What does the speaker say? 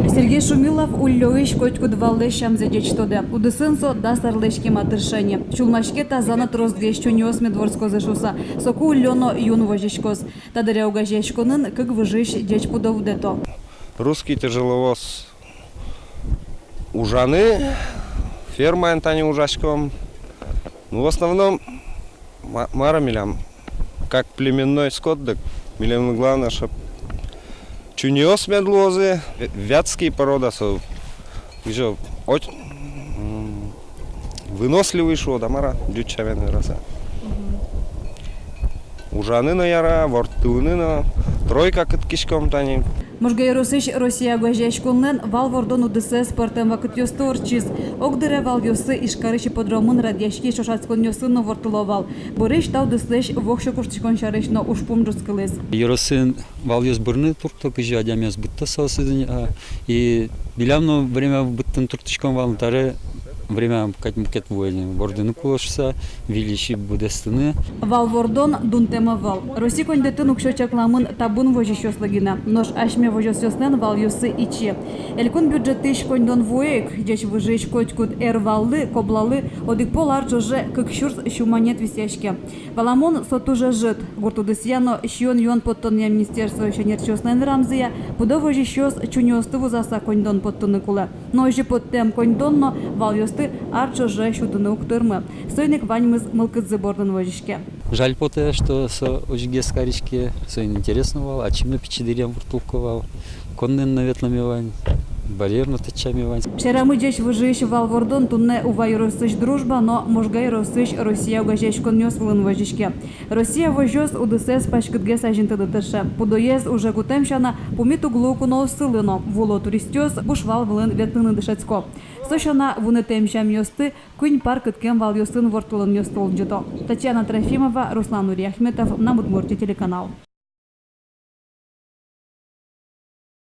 Сергей Шумилов ульлёвич котькуд валле шамзедечтоде. Удысынсо да сарлешки матыршене. Чулмашке тазана троздгеш чуньос медворскозы шуса. Соку ульёно юн вожечкоз. Тадаря угажечконын как выжищ деч пудовдето. Русский тяжеловоз Ужаны, ферма Антони Ужашком. Ну, в основном мара милям. Как племенной скот, так милям главное, чтобы чуньос медлозы, вятские породы, еще очень выносливый шо, да, мара, дючавяны раса. Ужаны на яра, вортуны на тройка каткишком тани. Можгай росыш Россия гожечконнен вал вордон удысе спортем вакыт ёсторчиз. Огдыре вал ёсы ишкарыши подромын радяшки шошацкон ёсынно вортыловал. Борыш тау дыслеш вохшо куштичкон шарышно ушпум джускылыз. Ёсын вал ёс бурны турто кыжи адямяс бытта сосыдын. И билямно время быттын туртичкон валнтары время кат военный бордыны кулашса вилищи будестыны. Вал вордон дунтема вал. Россия кондетын укшо чакламын табун вожещёслагина. Нож ашме вожещёснен вал ёсы ичи. Элькун бюджеттыш кондон воек, дечь выжечь котькут валлы, коблалы, одик полар жоже кыкшурс шуманет висяшке. Валамон сотуже жит. Гуртудысьяно щион юан подтон я министерство еще нерчёснен рамзия, пудо вожещёс чунёстыву заса кондон подтыны кулы. Но же подтем кондонно вал ёсты арчо же шудыны уктырмы. Сойник ваньмыз мылкыдзы бордын вожишке. Жаль поте, что со ожге скаричке сойн интересно вал, а чимно пичидырям вуртулковал. Коннен наветлами вань, барьерно тачами вань. Шерамы дечь выжищ вал вордон тунне увай росыш дружба, но можгай росыш Россия угажечь коннёс вылын вожишке. Россия вожёс удысес пачкыдге сажинты дытышы. Пудоез уже кутемшана пумит углуку но сылыно. Воло туристёс бушвал вылын ветныны дышецко. Сошана вуны темшам ёсты кунь парк ыткем вал ёсын вортулын ёстол джето. Татьяна Трофимова, Руслан Нуриахметов, на Удмуртия телеканал.